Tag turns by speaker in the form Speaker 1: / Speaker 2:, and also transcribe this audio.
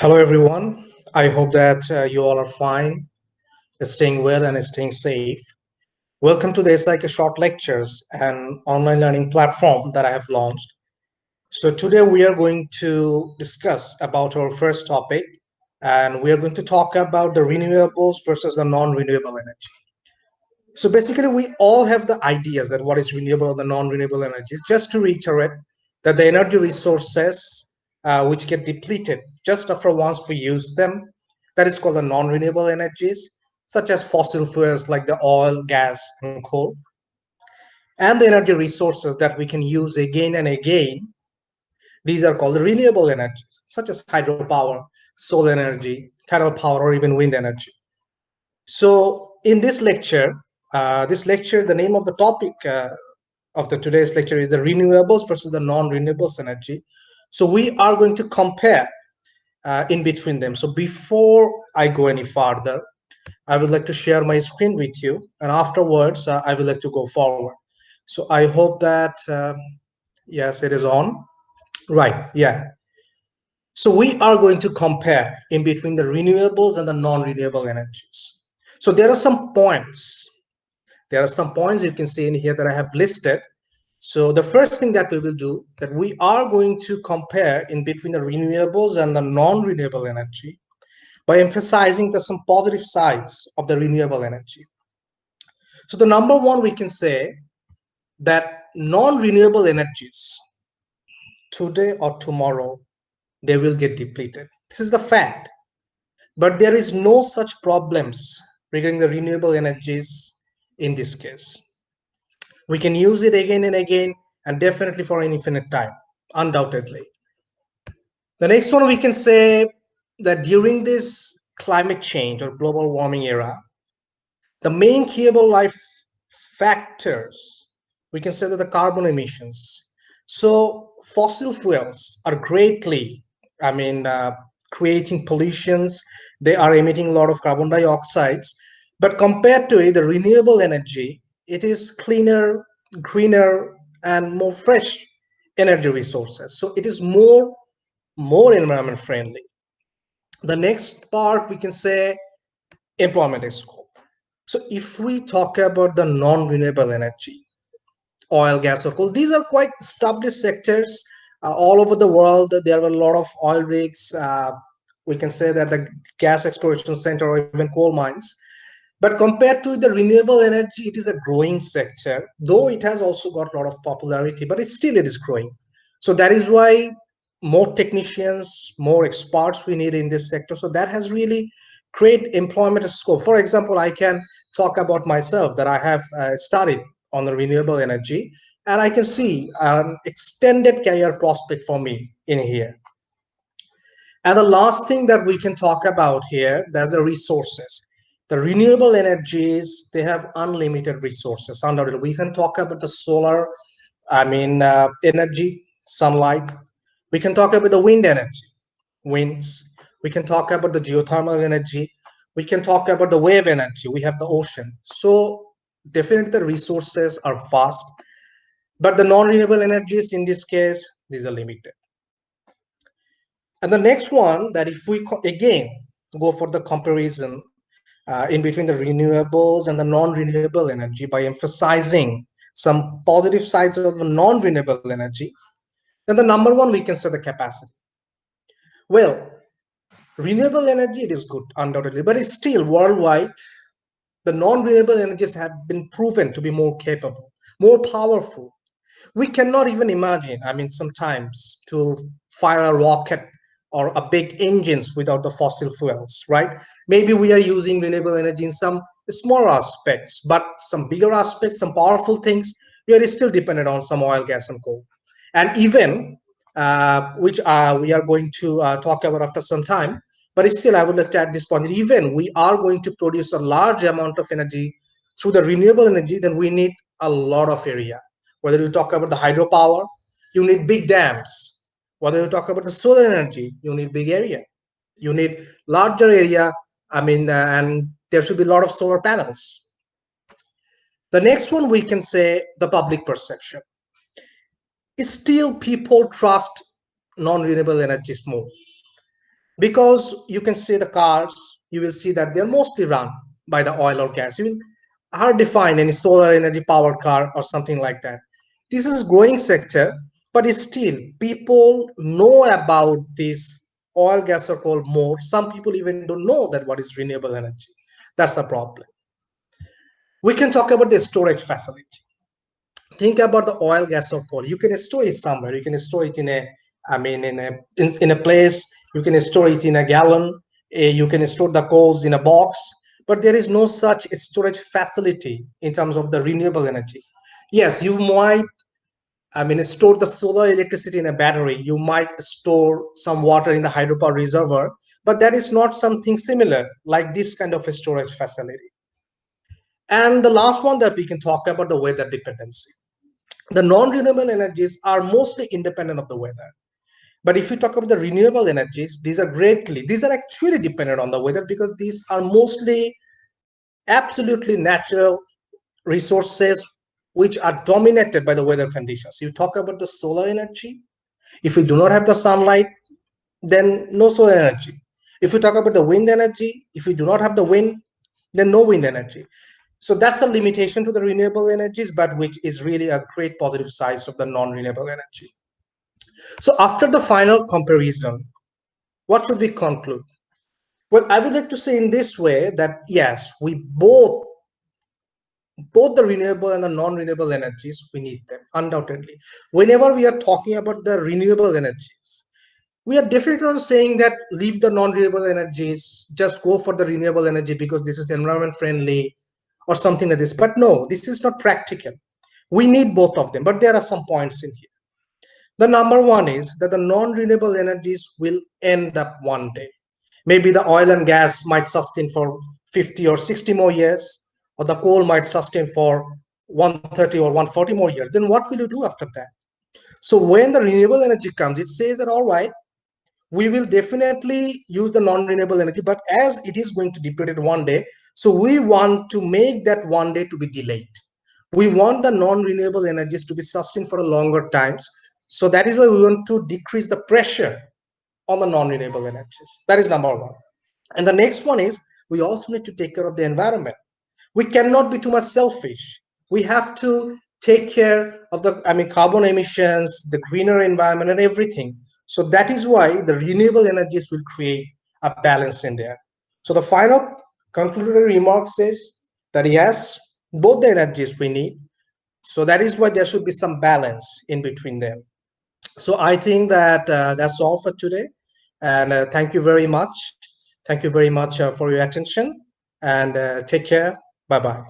Speaker 1: Hello, everyone. I hope that you all are fine, staying well, and staying safe. Welcome to the SIK Short Lectures, an online learning platform that I have launched. So today we are going to discuss about our first topic, and we are going to talk about the renewables versus the non-renewable energy. So basically, we all have the ideas that what is renewable and the non-renewable energies. Just to reiterate, that the energy resources which get depleted just after once we use them, that is called the non-renewable energies, such as fossil fuels like the oil, gas, and coal, and the energy resources that we can use again and again. These are called the renewable energies, such as hydropower, solar energy, tidal power, or even wind energy. So in this lecture, the name of the topic of the today's lecture is the renewables versus the non-renewables energy. So we are going to compare in between them. So before I go any further, I would like to share my screen with you, and afterwards I would like to go forward. So I hope that yes, it is on. Right, yeah. So we are going to compare in between the renewables and the non-renewable energies. So there are some points. There are some points you can see in here that I have listed. So the first thing that we will do, that we are going to compare in between the renewables and the non-renewable energy by emphasizing the some positive sides of the renewable energy. So the number one, we can say that non-renewable energies today or tomorrow, they will get depleted. This is the fact. But there is no such problems regarding the renewable energies in this case. We can use it again and again, and definitely for an infinite time, undoubtedly. The next one, we can say that during this climate change or global warming era, the main keyable life factors, we can say that the carbon emissions. So fossil fuels are greatly, I mean, creating pollutions. They are emitting a lot of carbon dioxides. But compared to it, the renewable energy, it is cleaner, greener, and more fresh energy resources. So it is more environment friendly. The next part, we can say employment scope. So if we talk about the non-renewable energy, oil, gas, or coal, these are quite established sectors all over the world. There are a lot of oil rigs. We can say that the gas exploration center or even coal mines. But compared to the renewable energy, it is a growing sector, though it has also got a lot of popularity, but it is growing. So that is why more technicians, more experts we need in this sector. So that has really created employment scope. For example, I can talk about myself that I have studied on the renewable energy, and I can see an extended career prospect for me in here. And the last thing that we can talk about here, there's the resources. The renewable energies, they have unlimited resources. Undoubtedly, we can talk about the solar, energy, sunlight. We can talk about the wind energy, winds. We can talk about the geothermal energy. We can talk about the wave energy. We have the ocean. So definitely the resources are vast, but the non-renewable energies in this case, these are limited. And the next one, that if we again go for the comparison in between the renewables and the non-renewable energy by emphasizing some positive sides of the non-renewable energy, then the number one, we can say the capacity. Well, renewable energy, it is good, undoubtedly, but it's still worldwide, the non-renewable energies have been proven to be more capable, more powerful. We cannot even imagine, sometimes to fire a rocket or a big engines without the fossil fuels, right? Maybe we are using renewable energy in some small aspects, but some bigger aspects, some powerful things, we are still dependent on some oil, gas, and coal. And even, which we are going to talk about after some time, but still, I would like to add this point, even we are going to produce a large amount of energy through the renewable energy, then we need a lot of area. Whether you talk about the hydropower, you need big dams. Whether you talk about the solar energy, you need big area. You need larger area. And there should be a lot of solar panels. The next one, we can say the public perception. Still, people trust non-renewable energies more. because you can see the cars, you will see that they're mostly run by the oil or gas. You will hard define any solar energy powered car or something like that. This is growing sector, but it's still people know about this oil, gas, or coal more. Some people even don't know that what is renewable energy. That's a problem. We can talk about the storage facility. Think about the oil, gas, or coal. You can store it somewhere. You can store it in a, I mean, in a place. You can store it in a gallon. You can store the coals in a box. But there is no such storage facility in terms of the renewable energy. Yes, you might, I mean, store the solar electricity in a battery. You might store some water in the hydropower reservoir, but that is not something similar like this kind of a storage facility. And the last one that we can talk about, the weather dependency. The non-renewable energies are mostly independent of the weather. But if you talk about the renewable energies, these are actually dependent on the weather, because these are mostly absolutely natural resources which are dominated by the weather conditions. You talk about the solar energy. If you do not have the sunlight, then no solar energy. If you talk about the wind energy, if you do not have the wind, then no wind energy. So that's a limitation to the renewable energies, but which is really a great positive side of the non-renewable energy. So after the final comparison, what should we conclude? Well, I would like to say in this way that yes, we both the renewable and the non-renewable energies, we need them undoubtedly. Whenever we are talking about the renewable energies, we are definitely not saying that leave the non-renewable energies, just go for the renewable energy because this is environment friendly or something like this. But no, this is not practical. We need both of them, but there are some points in here. The number one is that the non-renewable energies will end up one day. Maybe the oil and gas might sustain for 50 or 60 more years, or the coal might sustain for 130 or 140 more years. Then what will you do after that? So when the renewable energy comes, it says that, all right, we will definitely use the non-renewable energy, but as it is going to deplete one day, so we want to make that one day to be delayed. We want the non-renewable energies to be sustained for a longer times. So that is why we want to decrease the pressure on the non-renewable energies. That is number one. And the next one is we also need to take care of the environment. We cannot be too much selfish. We have to take care of the, I mean, carbon emissions, the greener environment, and everything. So that is why the renewable energies will create a balance in there. So the final concludatory remark says that yes, both the energies we need. So that is why there should be some balance in between them. So I think that that's all for today. And thank you very much. Thank you very much for your attention. And take care. Bye bye.